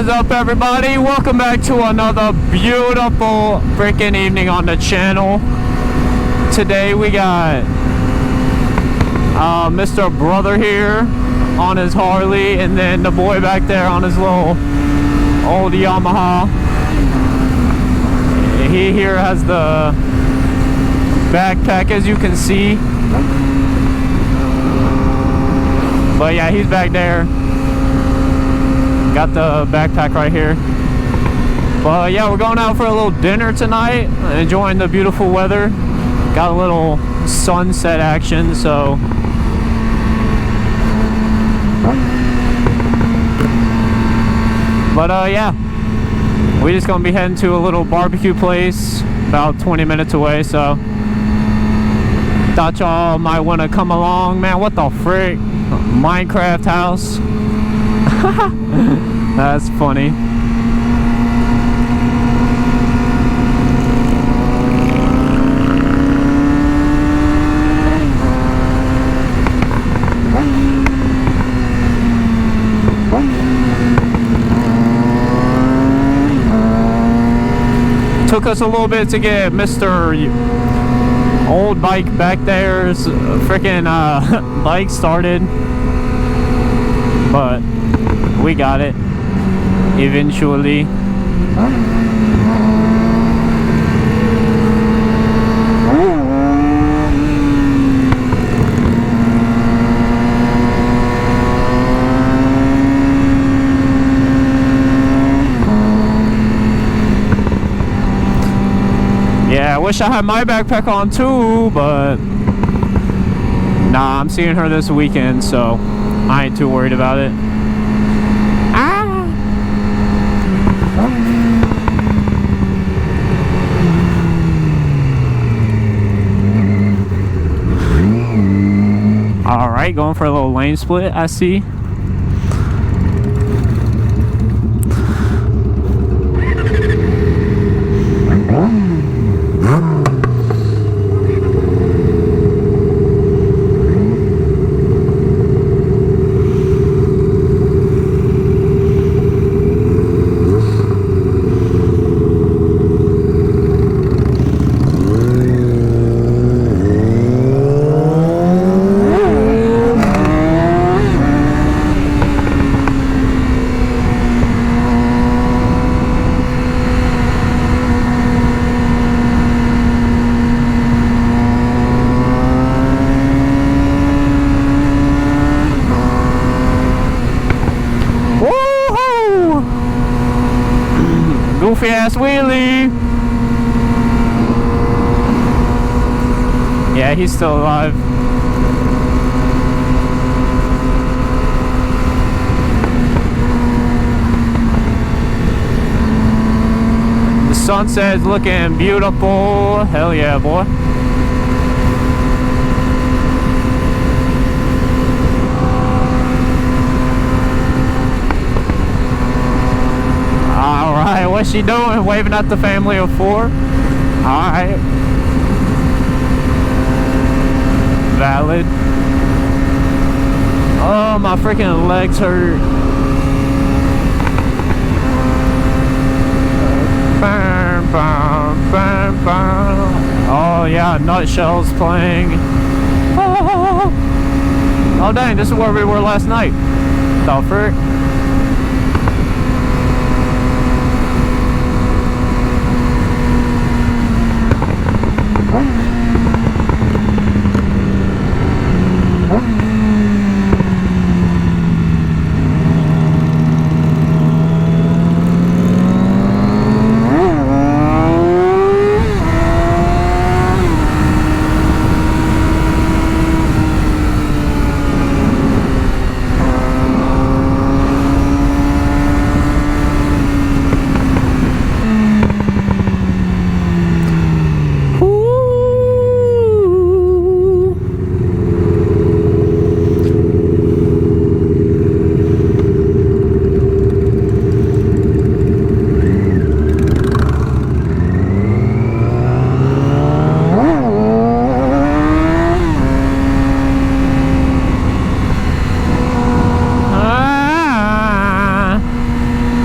is up, everybody? Welcome back to another beautiful freaking evening on the channel. Today we got Mr. Brother here on his Harley, and then the boy back there on his little old Yamaha. He here has the backpack, as you can see. But yeah, he's back there. Got the backpack right here. But yeah, we're going out for a little dinner tonight, enjoying the beautiful weather. Got a little sunset action, so but yeah, we just gonna be heading to a little barbecue place about 20 minutes away, so thought y'all might want to come along. Man, what the frick? Minecraft house. That's funny. Took us a little bit to get Mr. Old Bike back there's freaking bike started, but we got it eventually. Yeah, I wish I had my backpack on too, but nah, I'm seeing her this weekend, so I ain't too worried about it. Alright, going for a little lane split, I see. Goofy ass wheelie. Yeah, he's still alive. The sunset's looking beautiful. Hell yeah, boy. Alright, what's she doing? Waving at the family of four? Alright. Valid. Oh, my freaking legs hurt. Bam, bam, bam, bam. Oh yeah, Nutshell's playing. Oh dang, this is where we were last night. The frick?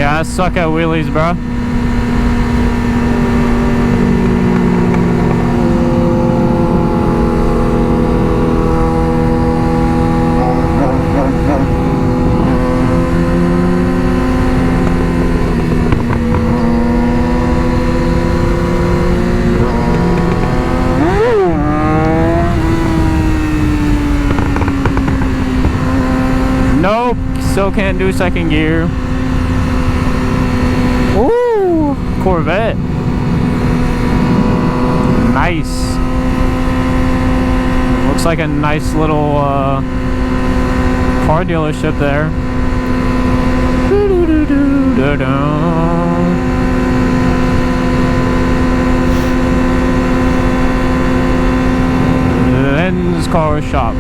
Yeah, I suck at wheelies, bro. Nope, still can't do second gear. Ooh, Corvette. Nice. Looks like a nice little car dealership there. Lens Car Shop.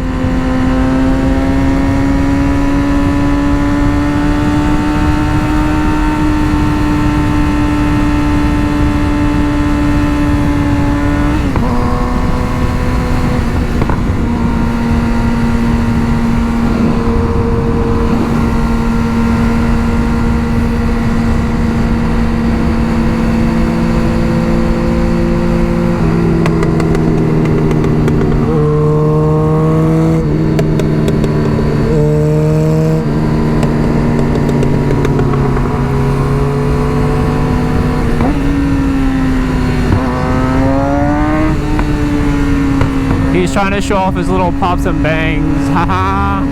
He's trying to show off his little pops and bangs. Haha.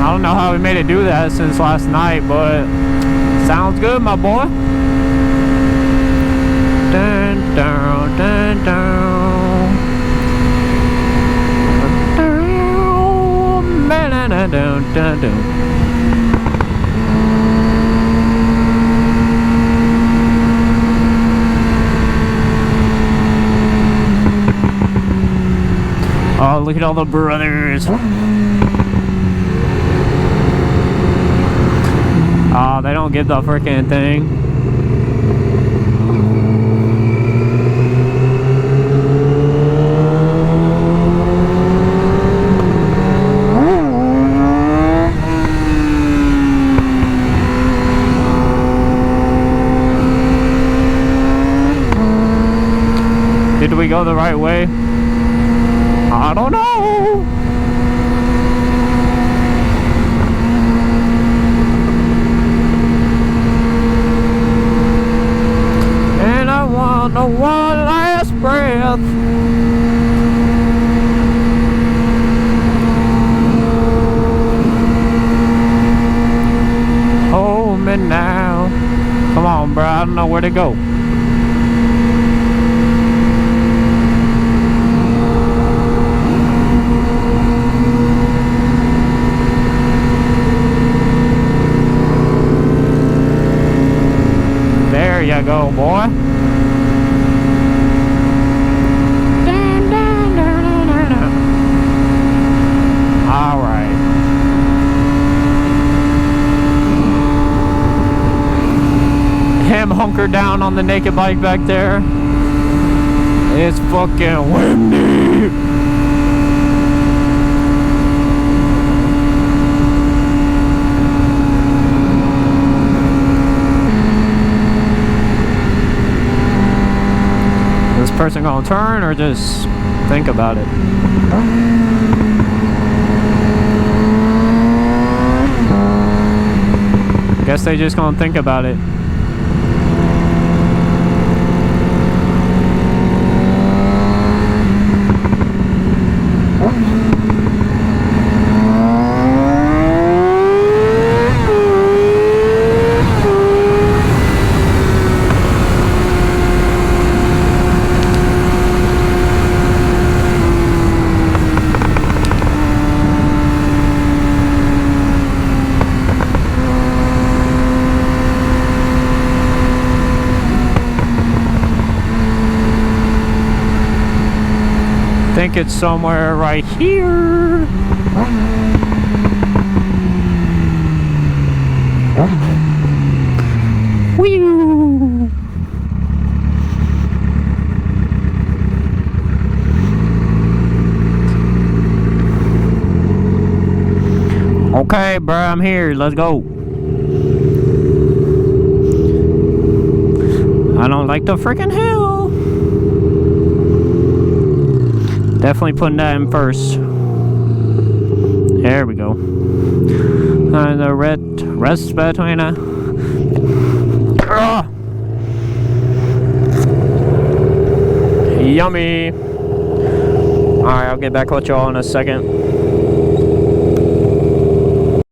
I don't know how we made it do that since last night, but sounds good, my boy. Dun, dun, dun, dun. Dun, dun, dun, dun, dun. Oh, look at all the brothers. Oh, they don't get the freaking thing. Did we go the right way? I don't know. And I want the one last breath. Hold me now. Come on, bro. I don't know where to go. There you go, boy. All right. Him hunkered down on the naked bike back there. It's fucking windy. Person gonna turn or just think about it? Guess they just gonna think about it. I think it's somewhere right here. Whee! Okay, bro, I'm here. Let's go. I don't like the freaking hill. Definitely putting that in first. There we go. And the rest between Yummy. Alright, I'll get back with y'all in a second.